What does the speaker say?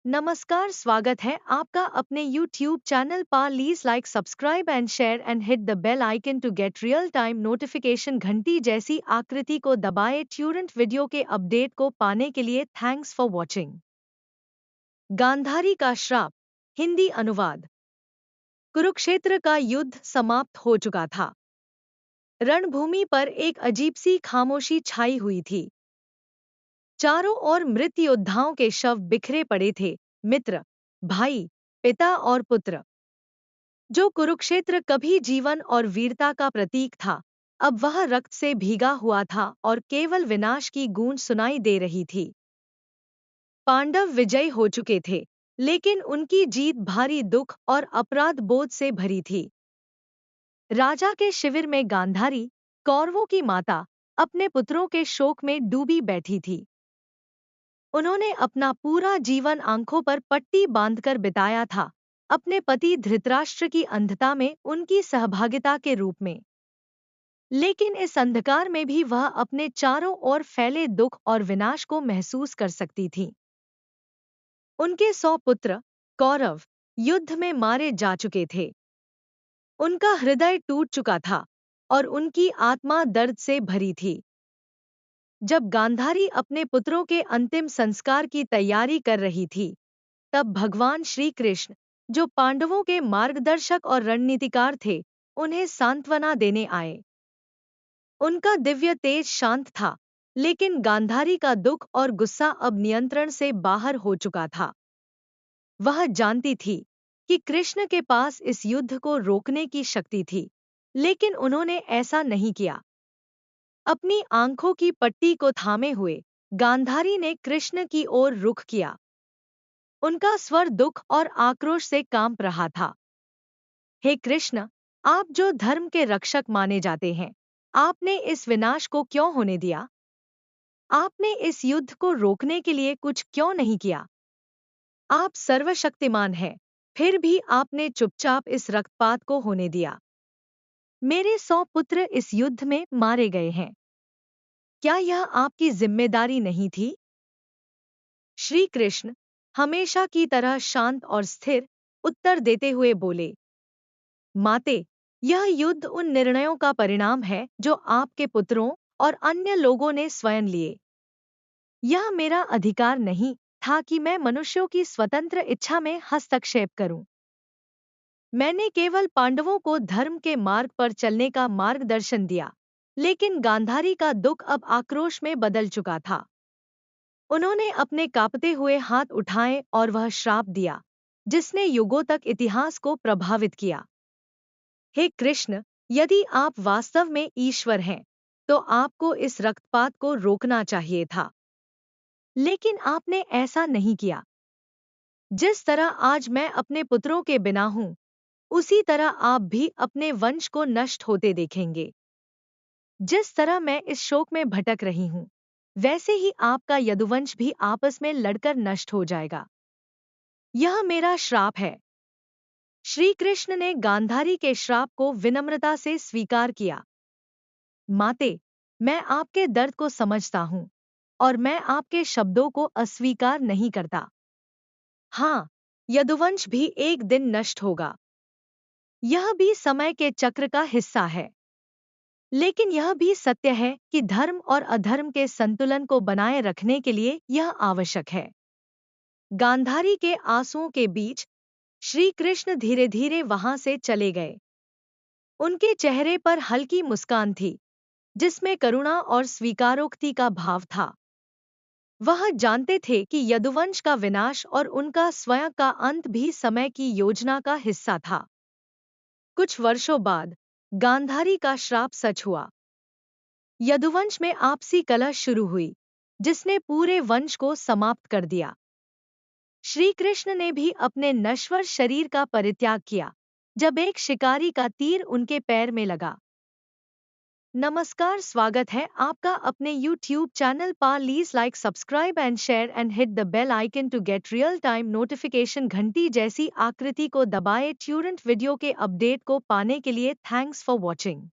नमस्कार, स्वागत है आपका अपने YouTube चैनल पर। Please like, subscribe and share and hit the bell icon to get real time notification. घंटी जैसी आकृति को दबाएं। तुरंत वीडियो के अपडेट को पाने के लिए थैंक्स फॉर वॉचिंग। गांधारी का श्राप। हिंदी अनुवाद। कुरुक्षेत्र का युद्ध समाप्त हो चुका था। रणभूमि पर एक अजीब सी खामोशी छाई हुई थी। चारों ओर मृत योद्धाओं के शव बिखरे पड़े थे। मित्र, भाई, पिता और पुत्र। जो कुरुक्षेत्र कभी जीवन और वीरता का प्रतीक था, अब वह रक्त से भीगा हुआ था और केवल विनाश की गूंज सुनाई दे रही थी। पांडव विजयी हो चुके थे, लेकिन उनकी जीत भारी दुख और अपराध बोध से भरी थी। राजा के शिविर में गांधारी, कौरवों की माता, अपने पुत्रों के शोक में डूबी बैठी थी। उन्होंने अपना पूरा जीवन आंखों पर पट्टी बांधकर बिताया था, अपने पति धृतराष्ट्र की अंधता में उनकी सहभागिता के रूप में। लेकिन इस अंधकार में भी वह अपने चारों ओर फैले दुख और विनाश को महसूस कर सकती थी। उनके 100 पुत्र, कौरव, युद्ध में मारे जा चुके थे। उनका हृदय टूट चुका था और उनकी आत्मा दर्द से भरी थी। जब गांधारी अपने पुत्रों के अंतिम संस्कार की तैयारी कर रही थी, तब भगवान श्री कृष्ण, जो पांडवों के मार्गदर्शक और रणनीतिकार थे, उन्हें सांत्वना देने आए। उनका दिव्य तेज शांत था, लेकिन गांधारी का दुख और गुस्सा अब नियंत्रण से बाहर हो चुका था। वह जानती थी कि कृष्ण के पास इस युद्ध को रोकने की शक्ति थी, लेकिन उन्होंने ऐसा नहीं किया। अपनी आंखों की पट्टी को थामे हुए गांधारी ने कृष्ण की ओर रुख किया। उनका स्वर दुख और आक्रोश से कांप रहा था। हे कृष्ण, आप जो धर्म के रक्षक माने जाते हैं, आपने इस विनाश को क्यों होने दिया? आपने इस युद्ध को रोकने के लिए कुछ क्यों नहीं किया? आप सर्वशक्तिमान हैं, फिर भी आपने चुपचाप इस रक्तपात को होने दिया। मेरे 100 पुत्र इस युद्ध में मारे गए हैं। क्या यह आपकी जिम्मेदारी नहीं थी? श्री कृष्ण, हमेशा की तरह शांत और स्थिर, उत्तर देते हुए बोले, माते, यह युद्ध उन निर्णयों का परिणाम है जो आपके पुत्रों और अन्य लोगों ने स्वयं लिए। यह मेरा अधिकार नहीं था कि मैं मनुष्यों की स्वतंत्र इच्छा में हस्तक्षेप करूं। मैंने केवल पांडवों को धर्म के मार्ग पर चलने का मार्गदर्शन दिया, लेकिन गांधारी का दुख अब आक्रोश में बदल चुका था। उन्होंने अपने कांपते हुए हाथ उठाए और वह श्राप दिया, जिसने युगों तक इतिहास को प्रभावित किया। हे कृष्ण, यदि आप वास्तव में ईश्वर हैं, तो आपको इस रक्तपात को रोकना चाहिए था। लेकिन आपने ऐसा नहीं किया। जिस तरह आज मैं अपने पुत्रों के बिना हूं, उसी तरह आप भी अपने वंश को नष्ट होते देखेंगे। जिस तरह मैं इस शोक में भटक रही हूं, वैसे ही आपका यदुवंश भी आपस में लड़कर नष्ट हो जाएगा। यह मेरा श्राप है। श्री कृष्ण ने गांधारी के श्राप को विनम्रता से स्वीकार किया। माते, मैं आपके दर्द को समझता हूं और मैं आपके शब्दों को अस्वीकार नहीं करता। हाँ, यदुवंश भी एक दिन नष्ट होगा। यह भी समय के चक्र का हिस्सा है। लेकिन यह भी सत्य है कि धर्म और अधर्म के संतुलन को बनाए रखने के लिए यह आवश्यक है। गांधारी के आंसुओं के बीच श्री कृष्ण धीरे धीरे वहां से चले गए। उनके चेहरे पर हल्की मुस्कान थी, जिसमें करुणा और स्वीकारोक्ति का भाव था। वह जानते थे कि यदुवंश का विनाश और उनका स्वयं का अंत भी समय की योजना का हिस्सा था। कुछ वर्षों बाद गांधारी का श्राप सच हुआ। यदुवंश में आपसी कलह शुरू हुई, जिसने पूरे वंश को समाप्त कर दिया। श्री कृष्ण ने भी अपने नश्वर शरीर का परित्याग किया, जब एक शिकारी का तीर उनके पैर में लगा। नमस्कार, स्वागत है आपका अपने YouTube चैनल पर। Please like, subscribe and share and hit the bell icon to get real time notification. घंटी जैसी आकृति को दबाएं। तुरंत वीडियो के अपडेट को पाने के लिए थैंक्स फॉर वॉचिंग।